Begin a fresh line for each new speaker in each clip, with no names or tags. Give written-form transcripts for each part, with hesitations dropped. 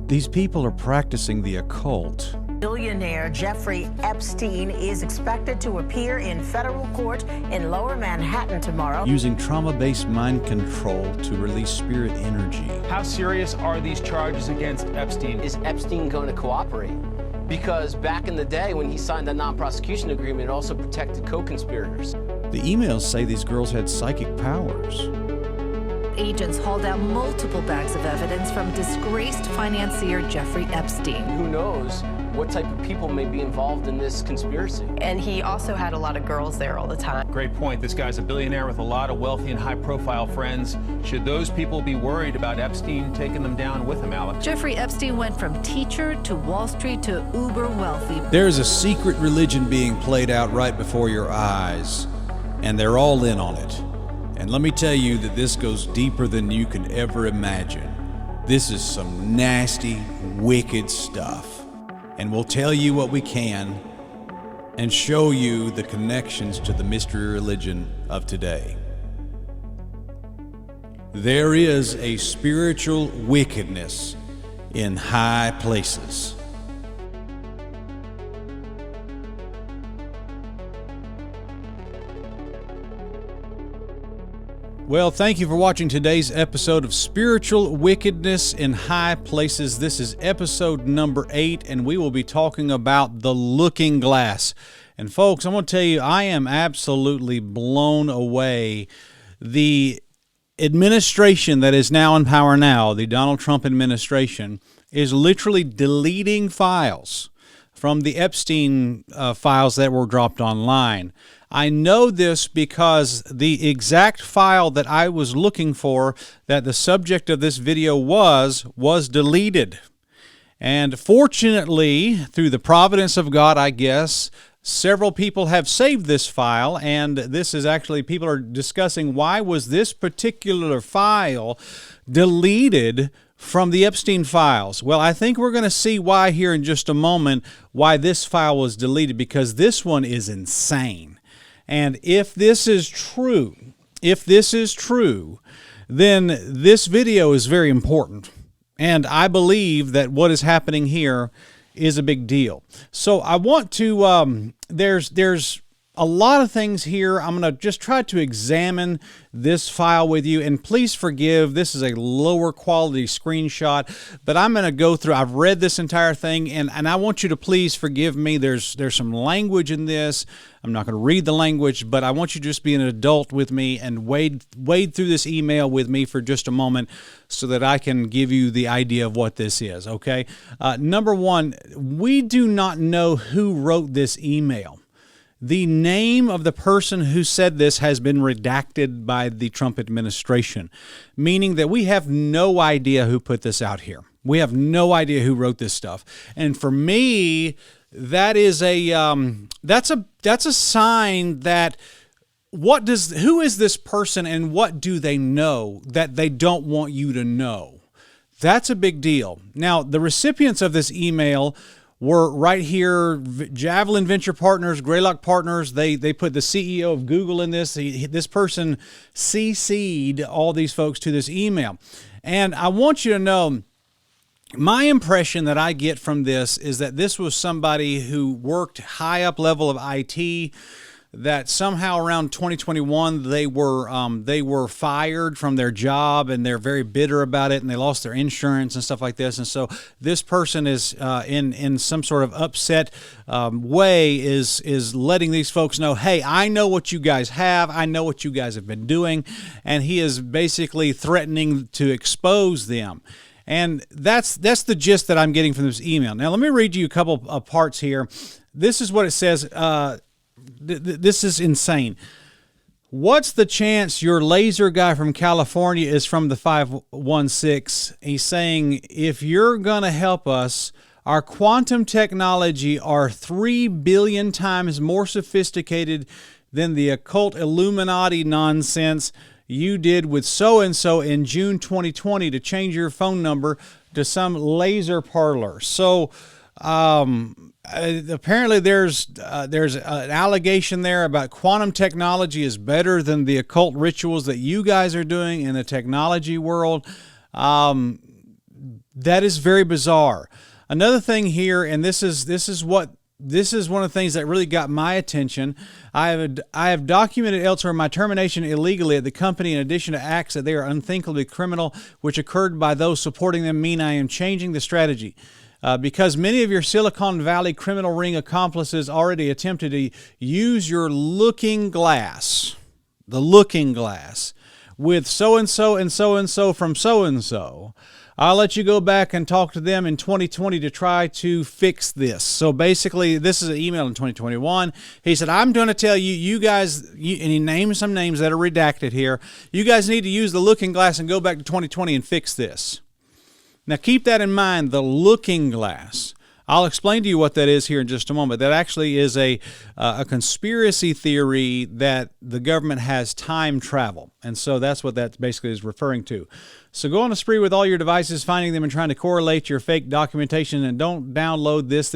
These people are practicing the occult.
Billionaire Jeffrey Epstein is expected to appear in federal court in Lower Manhattan tomorrow,
Using trauma-based mind control to release spirit energy.
How serious are these charges against Epstein?
Is Epstein going to cooperate? Because back in the day when he signed the non-prosecution agreement, it also protected co-conspirators.
The emails say these girls had psychic powers.
Agents hauled out multiple bags of evidence from disgraced financier Jeffrey Epstein.
Who knows what type of people may be involved in this conspiracy?
And he also had a lot of girls there all the time.
Great point. This guy's a billionaire with a lot of wealthy and high-profile friends. Should those people be worried about Epstein taking them down with him, Alex?
Jeffrey Epstein went from teacher to Wall Street to uber wealthy.
There's a secret religion being played out right before your eyes, and they're all in on it. And let me tell you that this goes deeper than you can ever imagine. This is some nasty, wicked stuff. And we'll tell you what we can and show you the connections to the mystery religion of today. There is a spiritual wickedness in high places. Well, thank you for watching today's episode of Spiritual Wickedness in High Places. This is episode number 8, and we will be talking about the looking glass. And folks, I'm going to tell you, I am absolutely blown away. The administration that is now in power now, the Donald Trump administration, is literally deleting files from the Epstein files that were dropped online. I know this because the exact file that I was looking for, that the subject of this video was deleted. And fortunately, through the providence of God, I guess, several people have saved this file, and this is actually, people are discussing why was this particular file deleted from the Epstein files. Well, I think we're going to see why here in just a moment, why this file was deleted, because this one is insane. And if this is true, then this video is very important. And I believe that what is happening here is a big deal. So I want to, there's a lot of things here. I'm going to just try to examine this file with you, and please forgive, this is a lower quality screenshot, but I'm going to go through, I've read this entire thing, and I want you to please forgive me. There's some language in this. I'm not going to read the language, but I want you to just be an adult with me and wade through this email with me for just a moment so that I can give you the idea of what this is, okay? Number one, we do not know who wrote this email. The name of the person who said this has been redacted by the Trump administration, meaning that we have no idea who put this out here. We have no idea who wrote this stuff. And for me, that is that's a sign that who is this person and what do they know that they don't want you to know? That's a big deal. Now, the recipients of this email were right here, Javelin Venture Partners, Greylock Partners. They put the CEO of Google in this. This person CC'd all these folks to this email. And I want you to know, my impression that I get from this is that this was somebody who worked high up level of IT, that somehow around 2021 they were fired from their job, and they're very bitter about it, and they lost their insurance and stuff like this. And so this person is in some sort of upset way is letting these folks know, hey, I know what you guys have, I know what you guys have been doing, and he is basically threatening to expose them. And that's the gist that I'm getting from this email. Now let me read you a couple of parts here. This is what it says. This is insane. What's the chance your laser guy from California is from the 516? He's saying, if you're going to help us, our quantum technology are 3 billion times more sophisticated than the occult Illuminati nonsense you did with so-and-so in June 2020 to change your phone number to some laser parlor. So, apparently there's an allegation there about quantum technology is better than the occult rituals that you guys are doing in the technology world. That is very bizarre. Another thing here, and this is one of the things that really got my attention. I have documented elsewhere my termination illegally at the company in addition to acts that they are unthinkably criminal, which occurred by those supporting them, mean I am changing the strategy. Because many of your Silicon Valley criminal ring accomplices already attempted to use your looking glass, the looking glass, with so-and-so and so-and-so from so-and-so. I'll let you go back and talk to them in 2020 to try to fix this. So basically, this is an email in 2021. He said, I'm going to tell you, you guys, and he named some names that are redacted here. You guys need to use the looking glass and go back to 2020 and fix this. Now, keep that in mind, the looking glass. I'll explain to you what that is here in just a moment. That actually is a conspiracy theory that the government has time travel. And so that's what that basically is referring to. So go on a spree with all your devices, finding them and trying to correlate your fake documentation, and don't download this.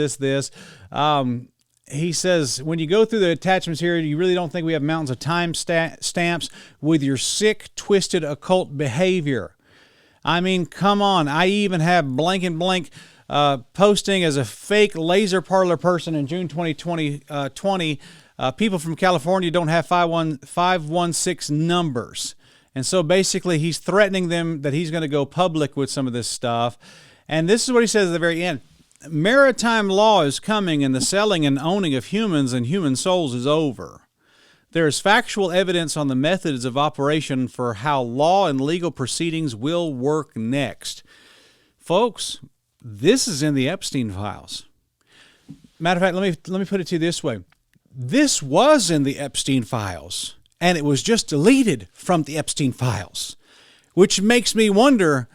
He says, when you go through the attachments here, you really don't think we have mountains of time stamps with your sick, twisted, occult behavior. I mean, come on. I even have blank and blank posting as a fake laser parlor person in June 2020. People from California don't have 516 numbers. And so basically he's threatening them that he's going to go public with some of this stuff. And this is what he says at the very end. Maritime law is coming, and the selling and owning of humans and human souls is over. There is factual evidence on the methods of operation for how law and legal proceedings will work next. Folks, this is in the Epstein files. Matter of fact, let me put it to you this way. This was in the Epstein files, and it was just deleted from the Epstein files, which makes me wonder,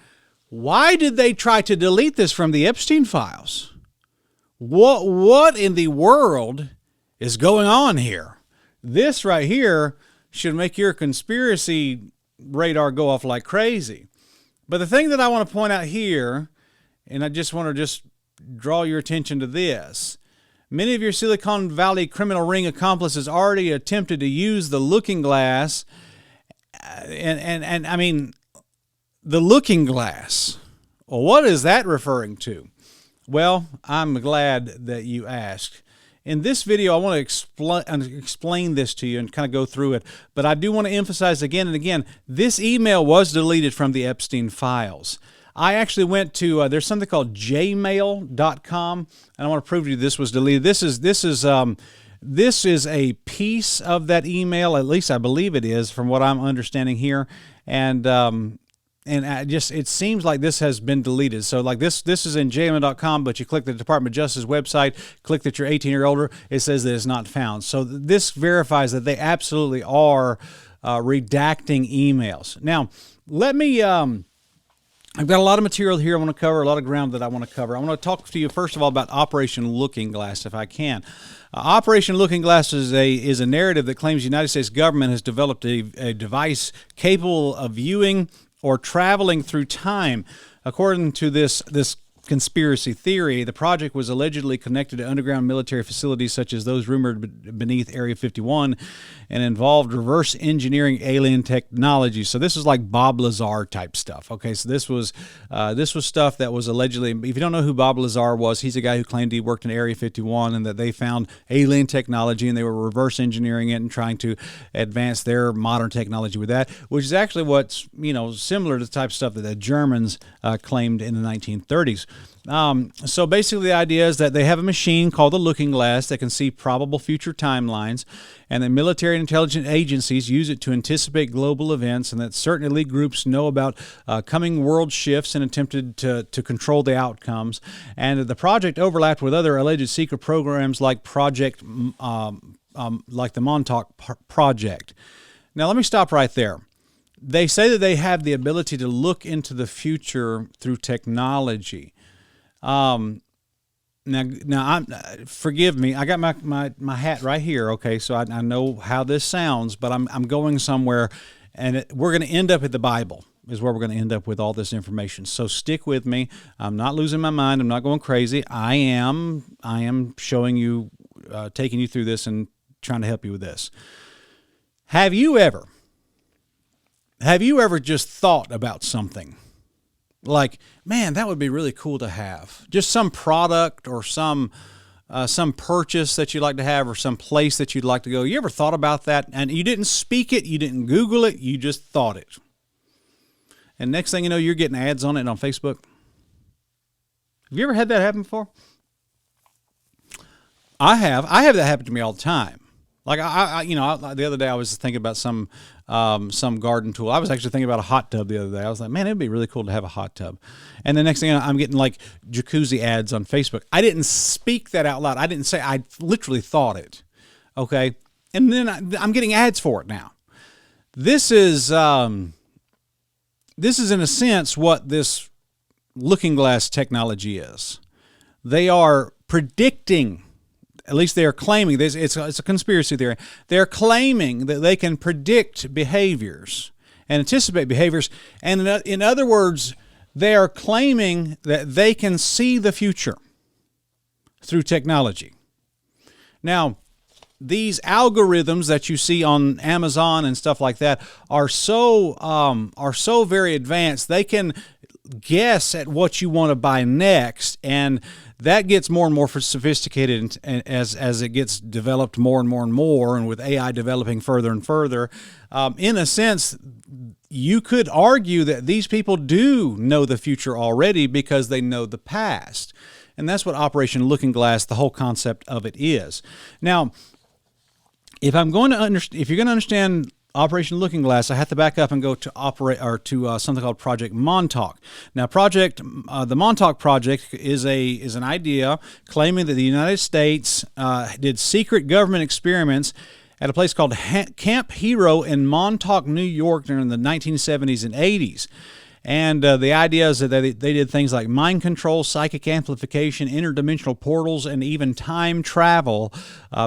why did they try to delete this from the Epstein files? What in the world is going on here? This right here should make your conspiracy radar go off like crazy. But the thing that I want to point out here, and I just want to draw your attention to this. Many of your Silicon Valley criminal ring accomplices already attempted to use the looking glass. And I mean, the looking glass. Well, what is that referring to? Well, I'm glad that you asked. In this video, I want to explain this to you and kind of go through it. But I do want to emphasize again and again, this email was deleted from the Epstein files. I actually went to, there's something called jmail.com, and I want to prove to you this was deleted. This is a piece of that email, at least I believe it is, from what I'm understanding here. And it seems like this has been deleted. So like this is in jmail.com, but you click the Department of Justice website, click that you're 18 or older, it says that it's not found. So this verifies that they absolutely are redacting emails. Now, let me, I've got a lot of material here I want to cover, a lot of ground that I want to cover. I want to talk to you first of all about Operation Looking Glass, if I can. Operation Looking Glass is a narrative that claims the United States government has developed a device capable of viewing or traveling through time. According to this conspiracy theory, the project was allegedly connected to underground military facilities such as those rumored beneath Area 51 and involved reverse engineering alien technology. So this is like Bob Lazar type stuff. Okay, so this was stuff that was allegedly, if you don't know who Bob Lazar was, he's a guy who claimed he worked in Area 51 and that they found alien technology and they were reverse engineering it and trying to advance their modern technology with that, which is actually what's, similar to the type of stuff that the Germans claimed in the 1930s. So basically the idea is that they have a machine called the Looking Glass that can see probable future timelines, and that military and intelligence agencies use it to anticipate global events, and that certain elite groups know about coming world shifts and attempted to control the outcomes. And the project overlapped with other alleged secret programs like like the Montauk Project. Now let me stop right there. They say that they have the ability to look into the future through technology. Now, forgive me. I got my hat right here. Okay, so I know how this sounds, but I'm going somewhere, and we're going to end up at the Bible. Is where we're going to end up with all this information. So stick with me. I'm not losing my mind. I'm not going crazy. I am showing you, taking you through this and trying to help you with this. Have you ever just thought about something Like, man, that would be really cool to have. Just some product or some purchase that you'd like to have, or some place that you'd like to go. You ever thought about that? And you didn't speak it, you didn't Google it, you just thought it. And next thing you know, you're getting ads on it on Facebook. Have you ever had that happen before? I have. I have that happen to me all the time. Like the other day I was thinking about some garden tool. I was actually thinking about a hot tub the other day. I was like, man, it'd be really cool to have a hot tub. And the next thing I'm getting like jacuzzi ads on Facebook. I didn't speak that out loud. I didn't say. I literally thought it. Okay, and then I'm getting ads for it now. This is in a sense what this looking glass technology is. They are predicting. At least they are claiming this. It's a conspiracy theory. They're claiming that they can predict behaviors and anticipate behaviors. And in other words, they are claiming that they can see the future through technology. Now, these algorithms that you see on Amazon and stuff like that are so very advanced. They can guess at what you want to buy next, and that gets more and more sophisticated as it gets developed more and more and more, and with AI developing further and further. In a sense, you could argue that these people do know the future already because they know the past. And that's what Operation Looking Glass, the whole concept of it is. Now, if you're going to understand Operation Looking Glass, I have to back up and go to something called Project Montauk. Now, the Montauk Project is an idea claiming that the United States did secret government experiments at a place called Camp Hero in Montauk, New York during the 1970s and 80s. And the idea is that they did things like mind control, psychic amplification, interdimensional portals, and even time travel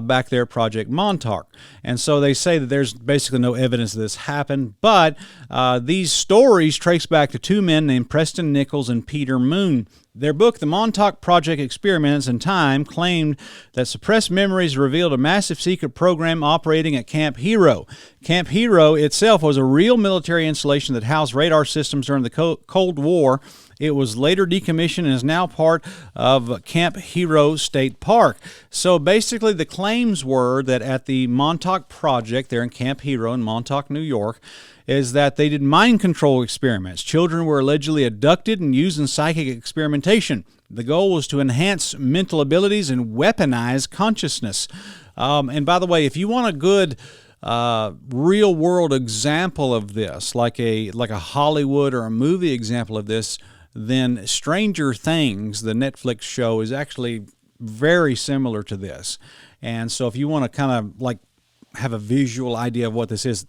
back there at Project Montauk. And so they say that there's basically no evidence that this happened, but these stories trace back to two men named Preston Nichols and Peter Moon. Their book, The Montauk Project Experiments in Time, claimed that suppressed memories revealed a massive secret program operating at Camp Hero. Camp Hero itself was a real military installation that housed radar systems during the Cold War. It was later decommissioned and is now part of Camp Hero State Park. So basically the claims were that at the Montauk Project there in Camp Hero in Montauk, New York, is that they did mind control experiments. Children were allegedly abducted and used in psychic experimentation. The goal was to enhance mental abilities and weaponize consciousness. And by the way, if you want a good real-world example of this, like a Hollywood or a movie example of this, then Stranger Things, the Netflix show, is actually very similar to this. And so if you want to kind of like have a visual idea of what this is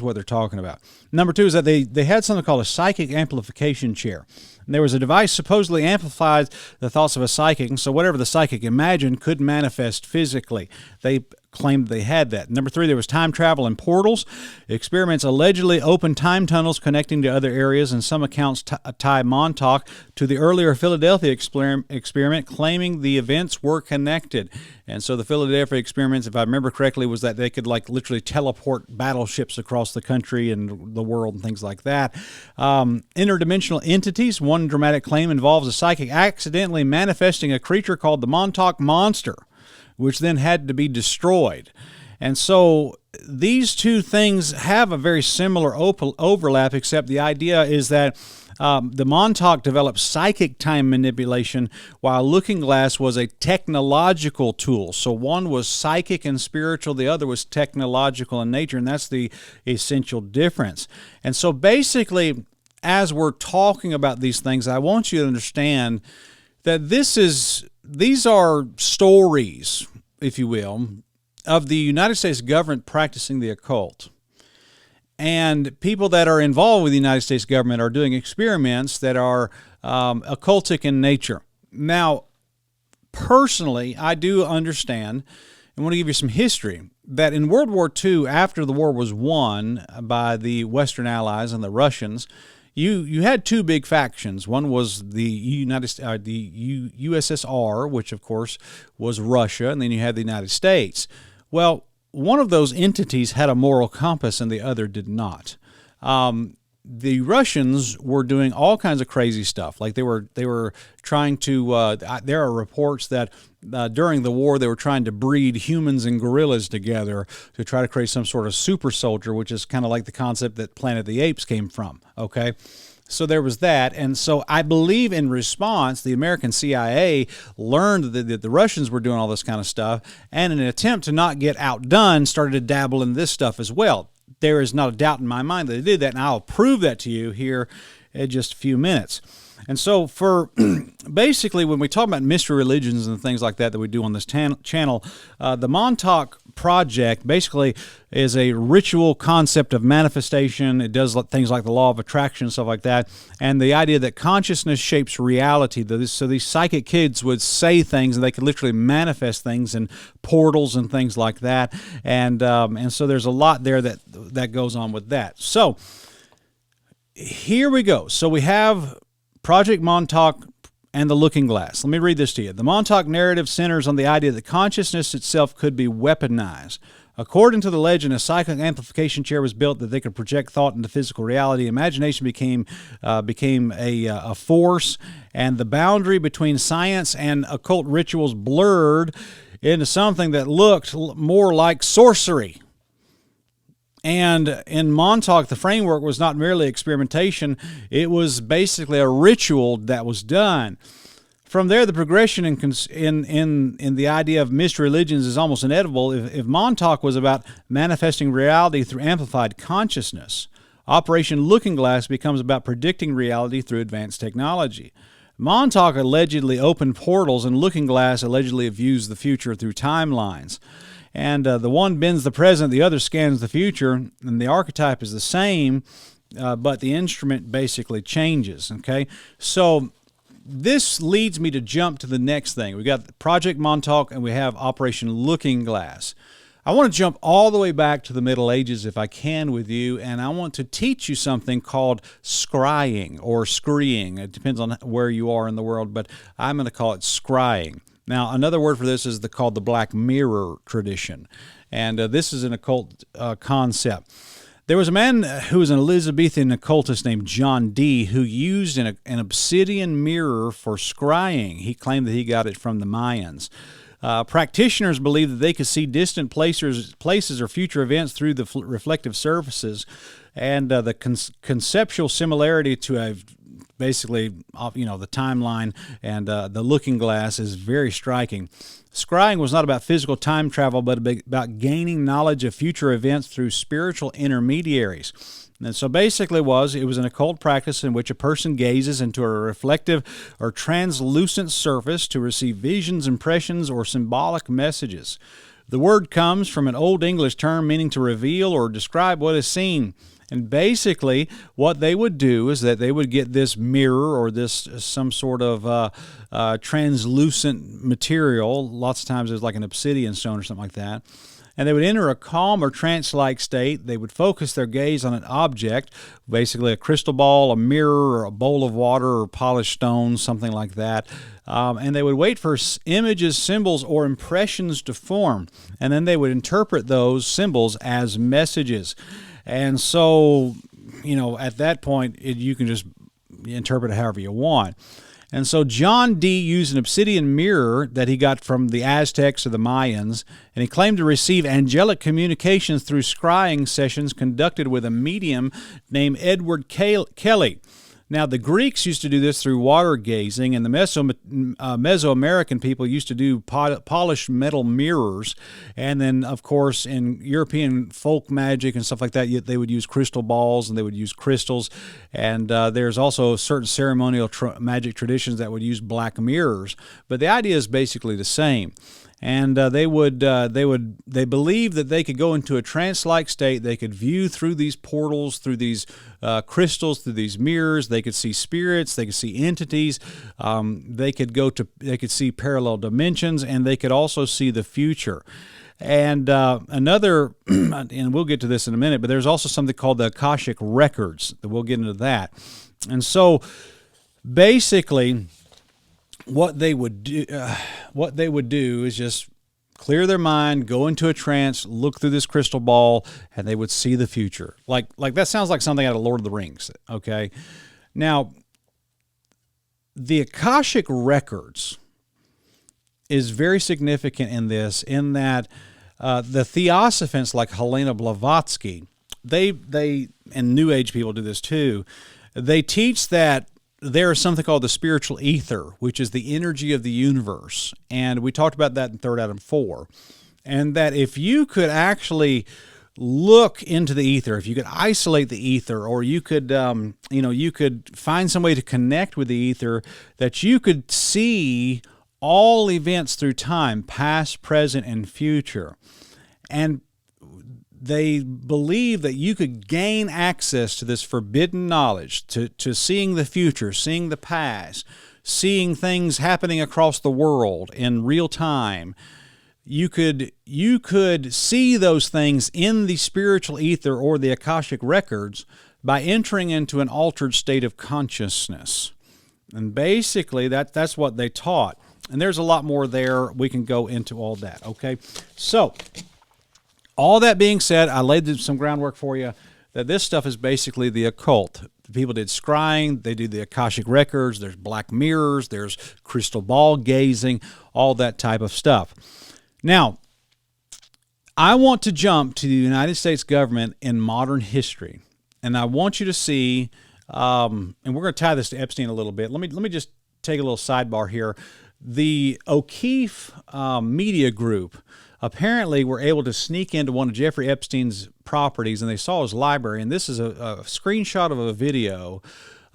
what they're talking about. Number two is that they had something called a psychic amplification chair. And there was a device supposedly amplified the thoughts of a psychic, and so whatever the psychic imagined could manifest physically. They claimed they had that. Number three, there was time travel and portals. Experiments allegedly opened time tunnels connecting to other areas, and some accounts tie Montauk to the earlier Philadelphia experiment, claiming the events were connected. And so the Philadelphia experiments, if I remember correctly, was that they could like literally teleport battleships across the country and the world and things like that. Interdimensional entities. One dramatic claim involves a psychic accidentally manifesting a creature called the Montauk Monster, which then had to be destroyed. And so these two things have a very similar overlap, except the idea is that the Montauk developed psychic time manipulation, while Looking Glass was a technological tool. So one was psychic and spiritual, the other was technological in nature, and that's the essential difference. And so basically, as we're talking about these things, I want you to understand that these are stories, if you will, of the United States government practicing the occult. And people that are involved with the United States government are doing experiments that are occultic in nature. Now, personally, I do understand, and want to give you some history, that in World War II, after the war was won by the Western Allies and the Russians, you had two big factions. One was the USSR, which of course was Russia, and then you had the United States. Well, one of those entities had a moral compass and the other did not. the Russians were doing all kinds of crazy stuff. Like they were trying to. There are reports that during the war they were trying to breed humans and gorillas together to try to create some sort of super soldier, which is kind of like the concept that Planet of the Apes came from. Okay. So there was that, and so I believe in response, the American CIA learned that the Russians were doing all this kind of stuff, and in an attempt to not get outdone, started to dabble in this stuff as well. There is not a doubt in my mind that they did that, and I'll prove that to you here in just a few minutes. And so for basically when we talk about mystery religions and things like that we do on this channel, the Montauk Project basically is a ritual concept of manifestation. It does things like the law of attraction and stuff like that. And the idea that consciousness shapes reality. So these psychic kids would say things and they could literally manifest things in portals and things like that. And so there's a lot there that goes on with that. So here we go. So we have Project Montauk and the Looking Glass. Let me read this to you. The Montauk narrative centers on the idea that consciousness itself could be weaponized. According to the legend, a psychic amplification chair was built that they could project thought into physical reality. Imagination became a force, and the boundary between science and occult rituals blurred into something that looked more like sorcery. And in Montauk, the framework was not merely experimentation, it was basically a ritual that was done. From there, the progression in the idea of mystery religions is almost inevitable. If Montauk was about manifesting reality through amplified consciousness, Operation Looking Glass becomes about predicting reality through advanced technology. Montauk allegedly opened portals, and Looking Glass allegedly views the future through timelines. And the one bends the present, the other scans the future, and the archetype is the same, but the instrument basically changes, okay? So this leads me to jump to the next thing. We got Project Montauk, and we have Operation Looking Glass. I want to jump all the way back to the Middle Ages if I can with you, and I want to teach you something called scrying or scrying. It depends on where you are in the world, but I'm going to call it scrying. Now, another word for this is called the Black Mirror tradition, and this is an occult concept. There was a man who was an Elizabethan occultist named John Dee who used an obsidian mirror for scrying. He claimed that he got it from the Mayans. Practitioners believed that they could see distant places or future events through the reflective surfaces, and the conceptual similarity to basically, the timeline and the Looking Glass is very striking. Scrying was not about physical time travel, but about gaining knowledge of future events through spiritual intermediaries. And so basically it was an occult practice in which a person gazes into a reflective or translucent surface to receive visions, impressions, or symbolic messages. The word comes from an Old English term meaning to reveal or describe what is seen. And basically, what they would do is that they would get this mirror or this some sort of translucent material. Lots of times it's like an obsidian stone or something like that. And they would enter a calm or trance-like state. They would focus their gaze on an object, basically a crystal ball, a mirror, or a bowl of water, or polished stone, something like that. And they would wait for images, symbols, or impressions to form. And then they would interpret those symbols as messages. And so, at that point, you can just interpret it however you want. And so John Dee used an obsidian mirror that he got from the Aztecs or the Mayans, and he claimed to receive angelic communications through scrying sessions conducted with a medium named Edward Kelly. Now, the Greeks used to do this through water gazing, and the Mesoamerican people used to do polished metal mirrors. And then, of course, in European folk magic and stuff like that, they would use crystal balls and they would use crystals. And there's also certain ceremonial magic traditions that would use black mirrors. But the idea is basically the same. And they believed that they could go into a trance-like state. They could view through these portals, through these crystals, through these mirrors. They could see spirits. They could see entities. They could see parallel dimensions, and they could also see the future. And and we'll get to this in a minute, but there's also something called the Akashic records. We'll get into that. And so, basically, what they would do is just clear their mind, go into a trance, look through this crystal ball, and they would see the future. Like that sounds like something out of Lord of the Rings, okay? Now, the Akashic Records is very significant in this, in that the Theosophants like Helena Blavatsky, they and New Age people do this too, they teach that there is something called the spiritual ether, which is the energy of the universe. And we talked about that in Third Adam 4. And that if you could actually look into the ether, if you could isolate the ether, or you could, you could find some way to connect with the ether, that you could see all events through time, past, present, and future. And they believe that you could gain access to this forbidden knowledge, to seeing the future, seeing the past, seeing things happening across the world in real time. You could see those things in the spiritual ether or the Akashic Records by entering into an altered state of consciousness. And basically, that's what they taught. And there's a lot more there. We can go into all that, okay? So, all that being said, I laid some groundwork for you that this stuff is basically the occult. People did scrying, they do the Akashic Records, there's black mirrors, there's crystal ball gazing, all that type of stuff. Now, I want to jump to the United States government in modern history, and I want you to see, and we're going to tie this to Epstein a little bit. Let me just take a little sidebar here. The O'Keefe Media Group apparently were able to sneak into one of Jeffrey Epstein's properties, and they saw his library. And this is a screenshot of a video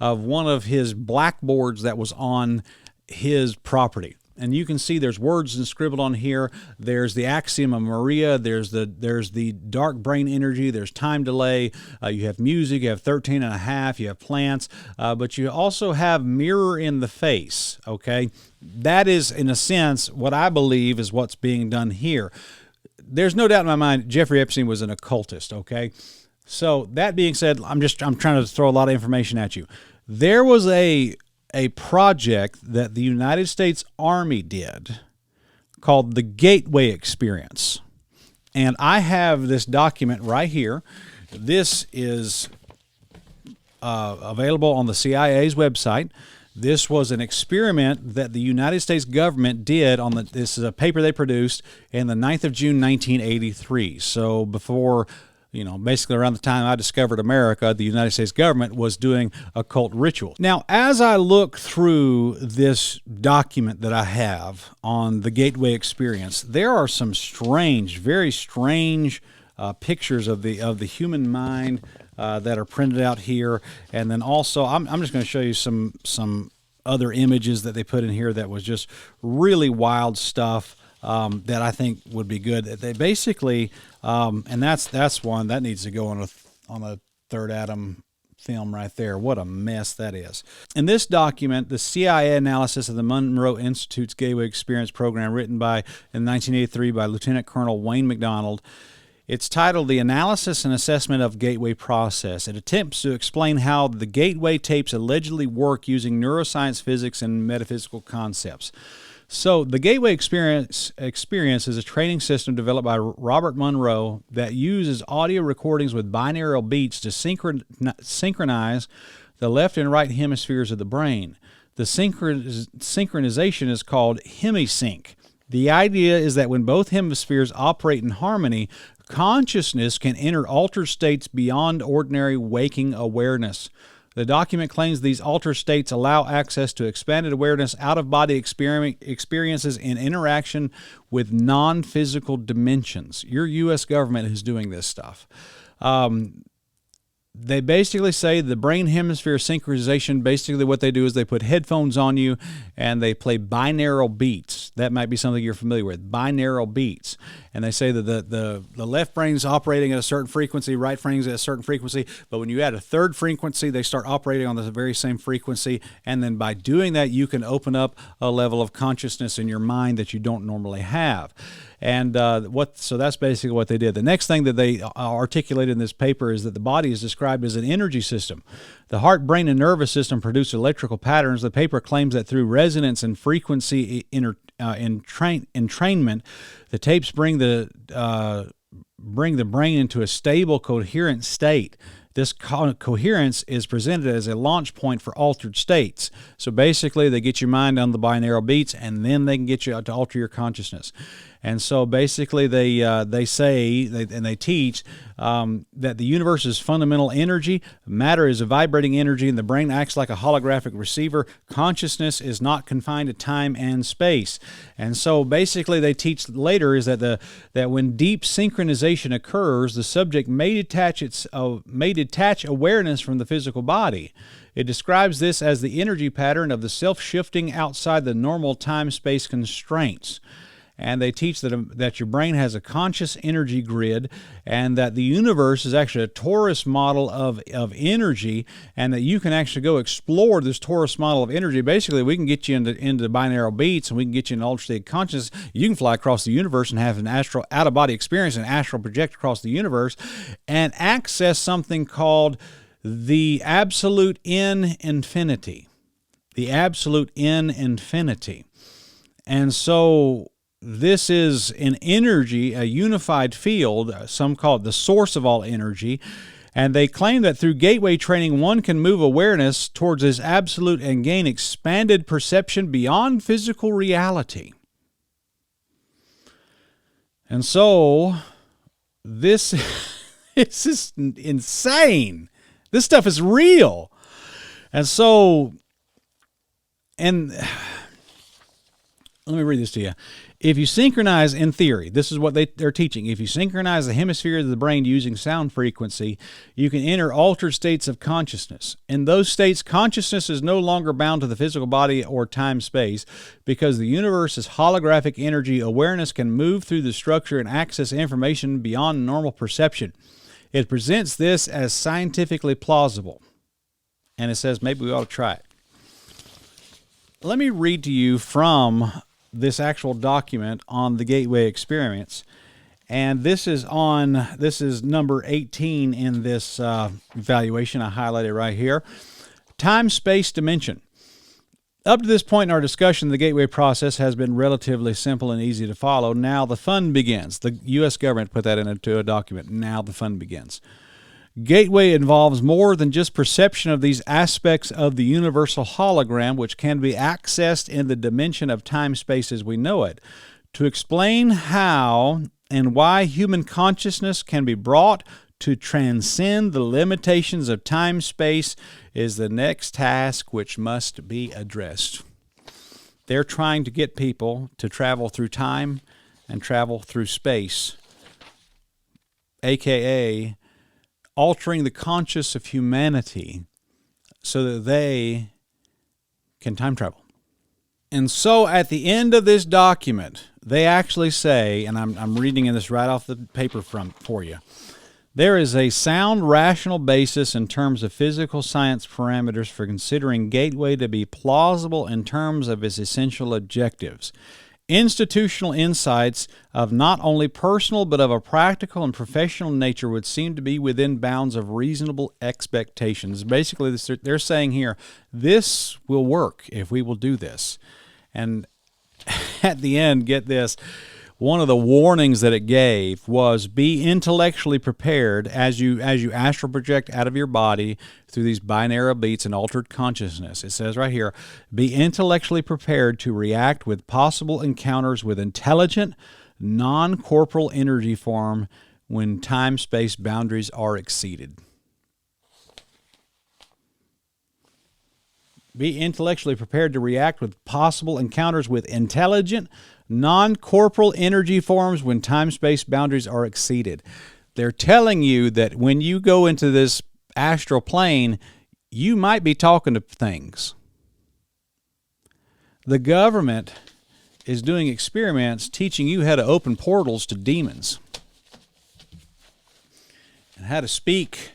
of one of his blackboards that was on his property. And you can see there's words scribbled on here. There's the axiom of Maria. There's the dark brain energy. There's time delay. You have music. You have 13 and a half. You have plants. But you also have mirror in the face, okay? That is, in a sense, what I believe is what's being done here. There's no doubt in my mind Jeffrey Epstein was an occultist, okay? So that being said, I'm trying to throw a lot of information at you. There was a project that the United States Army did called the Gateway Experience. And I have this document right here. This is available on the CIA's website. This was an experiment that the United States government did this is a paper they produced in the 9th of June, 1983. So before, basically around the time I discovered America, the United States government was doing occult rituals. Now, as I look through this document that I have on the Gateway Experience, there are some strange, very strange pictures of the human mind that are printed out here. And then also, I'm just going to show you some other images that they put in here that was just really wild stuff. That I think would be good. They basically, and that's one that needs to go on a Third Adam film right there. What a mess that is. In this document, the CIA analysis of the Monroe Institute's Gateway Experience program, written in 1983 by Lieutenant Colonel Wayne McDonald. It's titled The Analysis and Assessment of Gateway Process. It attempts to explain how the Gateway tapes allegedly work using neuroscience, physics, and metaphysical concepts. So the Gateway Experience is a training system developed by Robert Monroe that uses audio recordings with binaural beats to synchronize the left and right hemispheres of the brain. The synchronization is called hemisync. The idea is that when both hemispheres operate in harmony, consciousness can enter altered states beyond ordinary waking awareness. The document claims these altered states allow access to expanded awareness, out-of-body experiences, and interaction with non-physical dimensions. Your U.S. government is doing this stuff. They basically say the brain hemisphere synchronization, basically what they do is they put headphones on you and they play binaural beats. That might be something you're familiar with, binaural beats. And they say that the left brain's operating at a certain frequency, right brain's at a certain frequency, but when you add a third frequency, they start operating on the very same frequency. And then by doing that, you can open up a level of consciousness in your mind that you don't normally have. And so that's basically what they did. The next thing that they articulated in this paper is that the body is described as an energy system. The heart, brain, and nervous system produce electrical patterns. The paper claims that through resonance and frequency entrainment, the tapes bring the brain into a stable, coherent state. This coherence is presented as a launch point for altered states. So basically, they get your mind on the binaural beats, and then they can get you to alter your consciousness. And so basically, they say and they teach that the universe is fundamental energy. Matter is a vibrating energy, and the brain acts like a holographic receiver. Consciousness is not confined to time and space. And so basically, they teach later is that that when deep synchronization occurs, the subject may detach awareness from the physical body. It describes this as the energy pattern of the self-shifting outside the normal time-space constraints. And they teach that your brain has a conscious energy grid, and that the universe is actually a torus model of energy, and that you can actually go explore this torus model of energy. Basically, we can get you into binaural beats, and we can get you in altered state consciousness. You can fly across the universe and have an astral out-of-body experience, and astral project across the universe, and access something called the absolute in infinity. The absolute in infinity. And so this is an energy, a unified field, some call it the source of all energy, and they claim that through gateway training, one can move awareness towards this absolute and gain expanded perception beyond physical reality. And so, this is insane. This stuff is real. And so, let me read this to you. If you synchronize, in theory, this is what they're teaching. If you synchronize the hemispheres of the brain using sound frequency, you can enter altered states of consciousness. In those states, consciousness is no longer bound to the physical body or time-space. Because the universe is holographic energy, awareness can move through the structure and access information beyond normal perception. It presents this as scientifically plausible. And it says maybe we ought to try it. Let me read to you from this actual document on the Gateway Experience, and this is number 18 in this evaluation. I highlighted right here. Time-space dimension. Up to this point in our discussion, the Gateway process has been relatively simple and easy to follow. Now the fun begins. The U.S. government put that into a document. Now the fun begins. Gateway involves more than just perception of these aspects of the universal hologram, which can be accessed in the dimension of time-space as we know it. To explain how and why human consciousness can be brought to transcend the limitations of time-space is the next task which must be addressed. They're trying to get people to travel through time and travel through space, a.k.a. altering the conscious of humanity so that they can time travel. And so at the end of this document, they actually say, and I'm reading this right off the paper for you, there is a sound, rational basis in terms of physical science parameters for considering Gateway to be plausible in terms of its essential objectives. Institutional insights of not only personal but of a practical and professional nature would seem to be within bounds of reasonable expectations. Basically, they're saying here, this will work if we will do this. And at the end, get this, one of the warnings that it gave was be intellectually prepared as you astral project out of your body through these binaural beats and altered consciousness. It says right here, be intellectually prepared to react with possible encounters with intelligent, non-corporal energy form when time-space boundaries are exceeded. Be intellectually prepared to react with possible encounters with intelligent, non-corporal energy forms when time-space boundaries are exceeded. They're telling you that when you go into this astral plane, you might be talking to things. The government is doing experiments teaching you how to open portals to demons and how to speak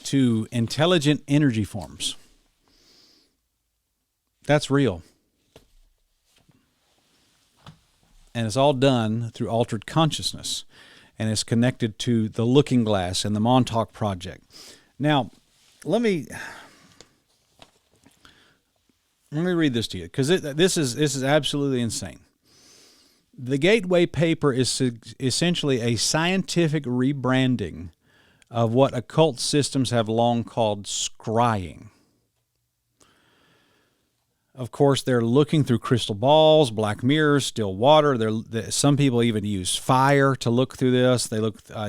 to intelligent energy forms. That's real. And it's all done through altered consciousness. And it's connected to the Looking Glass and the Montauk Project. Now, let me Let me read this to you, because this is absolutely insane. The Gateway paper is essentially a scientific rebranding of what occult systems have long called scrying. Of course, they're looking through crystal balls, black mirrors, still water. Some people even use fire to look through this. They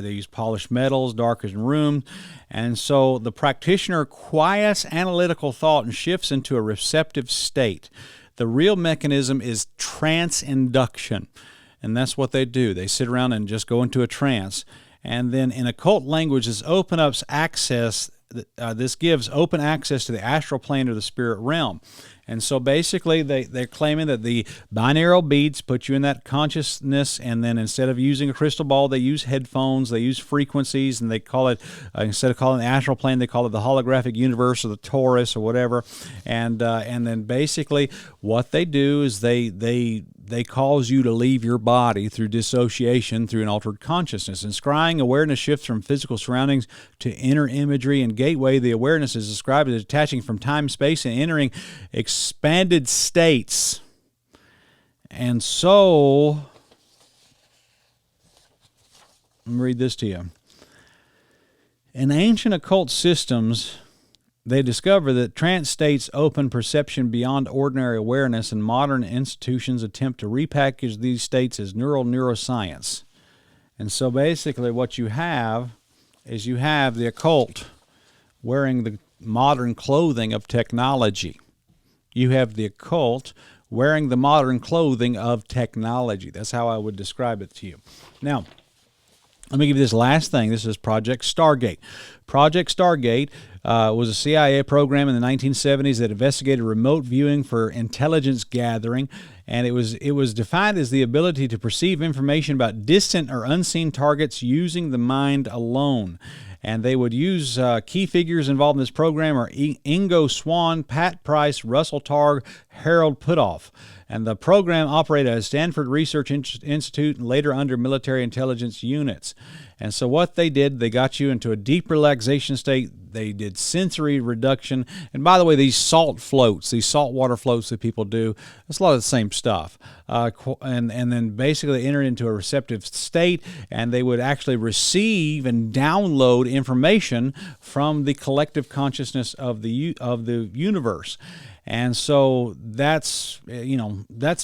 use polished metals, darkened room. And so the practitioner quiets analytical thought and shifts into a receptive state. The real mechanism is trance induction. And that's what they do. They sit around and just go into a trance. And then in occult language, this gives open access to the astral plane or the spirit realm. And so basically they're claiming that the binaural beats put you in that consciousness, and then instead of using a crystal ball, they use headphones, they use frequencies, and they call it, instead of calling it the astral plane, they call it the holographic universe or the torus or whatever. And then basically what they do is they cause you to leave your body through dissociation through an altered consciousness. In scrying, awareness shifts from physical surroundings to inner imagery. In Gateway, the awareness is described as detaching from time, space, and entering expanded states. And so, let me read this to you. In ancient occult systems, they discover that trance states open perception beyond ordinary awareness, and modern institutions attempt to repackage these states as neuroscience. And so basically what you have is you have the occult wearing the modern clothing of technology. You have the occult wearing the modern clothing of technology. That's how I would describe it to you. Now, let me give you this last thing. This is Project Stargate. Project Stargate was a CIA program in the 1970s that investigated remote viewing for intelligence gathering, and it was defined as the ability to perceive information about distant or unseen targets using the mind alone. And they would use key figures involved in this program are Ingo Swann, Pat Price, Russell Targ, Harold Putoff. And the program operated at Stanford Research Institute and later under military intelligence units. And so what they did, they got you into a deep relaxation state. They did sensory reduction. And by the way, these salt floats, these saltwater floats that people do, it's a lot of the same stuff. And then basically they entered into a receptive state, and they would actually receive and download information from the collective consciousness of the universe. And so that's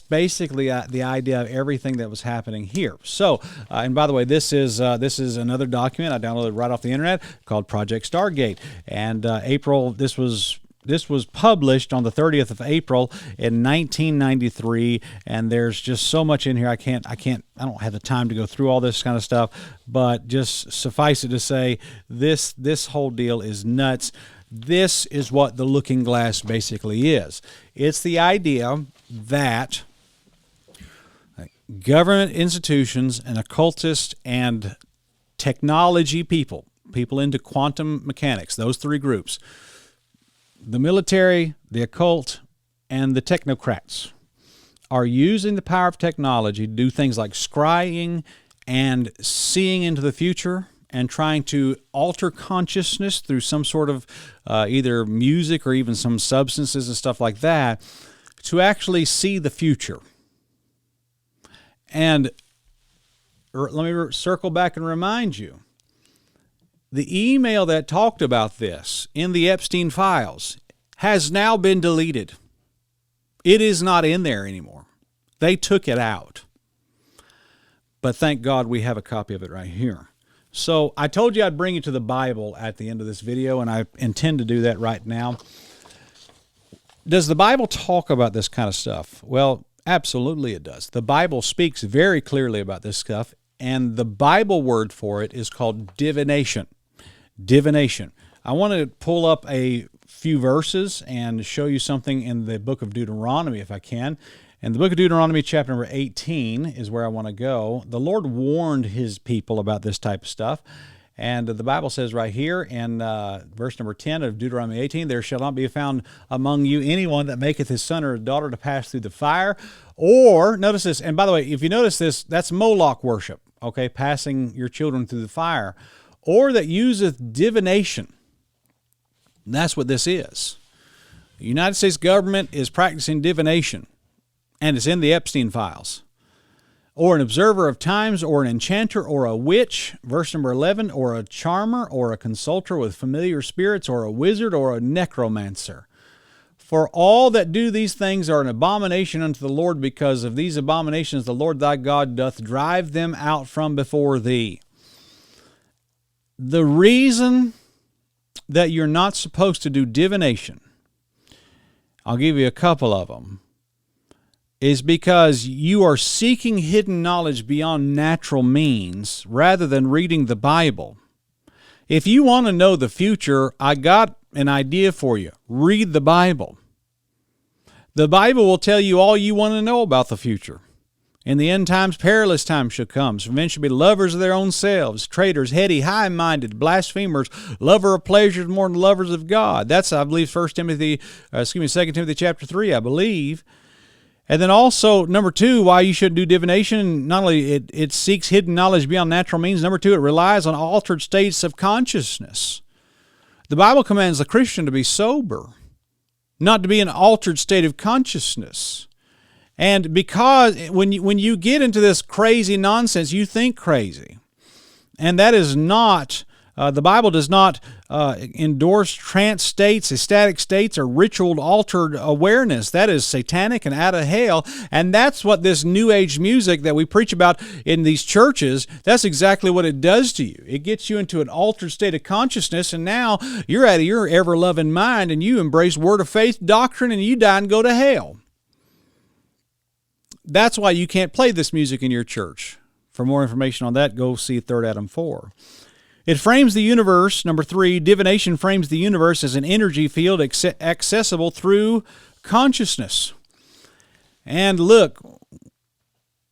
basically the idea of everything that was happening here. So, and by the way, this is another document I downloaded right off the internet called Project Stargate. And this was published on the 30th of April in 1993, and there's just so much in here. I don't have the time to go through all this kind of stuff, but just suffice it to say, this whole deal is nuts. This is what the looking glass basically is. It's the idea that government institutions and occultists and technology people into quantum mechanics, those three groups, the military, the occult, and the technocrats, are using the power of technology to do things like scrying and seeing into the future and trying to alter consciousness through some sort of either music or even some substances and stuff like that to actually see the future. And let me circle back and remind you, the email that talked about this in the Epstein files has now been deleted. It is not in there anymore. They took it out. But thank God we have a copy of it right here. So I told you I'd bring you to the Bible at the end of this video, and I intend to do that right now. Does the Bible talk about this kind of stuff? Well, absolutely it does. The Bible speaks very clearly about this stuff, and the Bible word for it is called divination. Divination. I want to pull up a few verses and show you something in the book of Deuteronomy if I can. In the book of Deuteronomy, chapter number 18 is where I want to go. The Lord warned his people about this type of stuff. And the Bible says right here in verse number 10 of Deuteronomy 18, there shall not be found among you anyone that maketh his son or daughter to pass through the fire. Or, notice this, and by the way, if you notice this, that's Moloch worship, okay, passing your children through the fire. Or that useth divination. That's what this is. The United States government is practicing divination, and it's in the Epstein files. Or an observer of times, or an enchanter, or a witch, verse number 11, or a charmer, or a consulter with familiar spirits, or a wizard, or a necromancer. For all that do these things are an abomination unto the Lord, because of these abominations the Lord thy God doth drive them out from before thee. The reason that you're not supposed to do divination, I'll give you a couple of them, is because you are seeking hidden knowledge beyond natural means rather than reading the Bible. If you want to know the future, I got an idea for you. Read the Bible. The Bible will tell you all you want to know about the future. In the end times, perilous times shall come. So men shall be lovers of their own selves, traitors, heady, high-minded, blasphemers, lover of pleasures more than lovers of God. That's, I believe, 2 Timothy chapter 3, I believe. And then also, number 2, why you shouldn't do divination, not only it seeks hidden knowledge beyond natural means, number 2, it relies on altered states of consciousness. The Bible commands the Christian to be sober, not to be in an altered state of consciousness. And because when you get into this crazy nonsense, you think crazy. And that is not, the Bible does not endorse trance states, ecstatic states, or ritual altered awareness. That is satanic and out of hell. And that's what this New Age music that we preach about in these churches, that's exactly what it does to you. It gets you into an altered state of consciousness, and now you're out of your ever-loving mind, and you embrace Word of Faith doctrine, and you die and go to hell. That's why you can't play this music in your church. For more information on that, go see 3 Adam 4. It frames the universe. Number 3, divination frames the universe as an energy field accessible through consciousness. And look,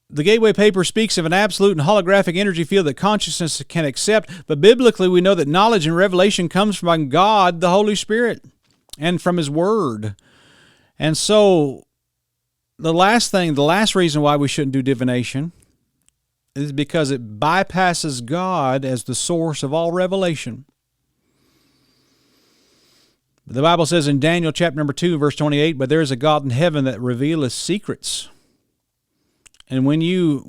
the Gateway Paper speaks of an absolute and holographic energy field that consciousness can accept, but biblically we know that knowledge and revelation comes from God, the Holy Spirit, and from His Word. And so the last reason why we shouldn't do divination is because it bypasses God as the source of all revelation. The Bible says in Daniel chapter number 2, verse 28, "But there is a God in heaven that revealeth secrets." And when you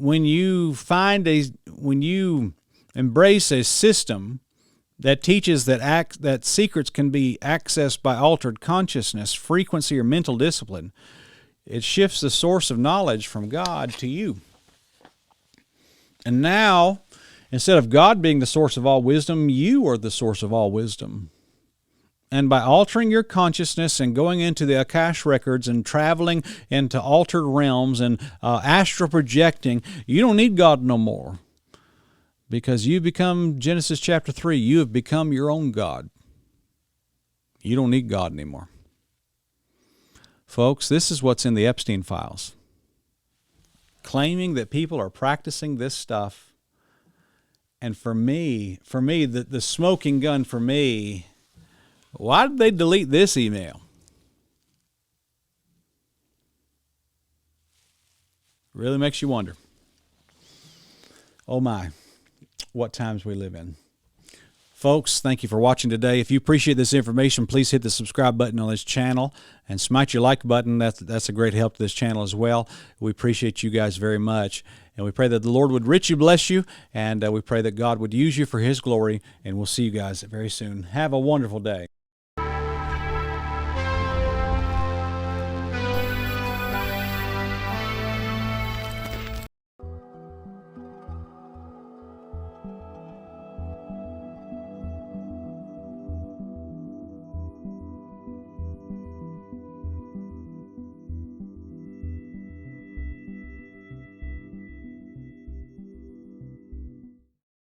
embrace a system that teaches that secrets can be accessed by altered consciousness, frequency, or mental discipline, it shifts the source of knowledge from God to you. And now, instead of God being the source of all wisdom, you are the source of all wisdom. And by altering your consciousness and going into the Akash records and traveling into altered realms and astral projecting, you don't need God no more. Because you become, Genesis chapter 3, you have become your own God. You don't need God anymore. Folks, this is what's in the Epstein files. Claiming that people are practicing this stuff. And for me, the smoking gun for me, why did they delete this email? Really makes you wonder. Oh my, what times we live in. Folks, thank you for watching today. If you appreciate this information, please hit the subscribe button on this channel and smite your like button. That's a great help to this channel as well. We appreciate you guys very much. And we pray that the Lord would richly bless you, and we pray that God would use you for His glory, and we'll see you guys very soon. Have a wonderful day.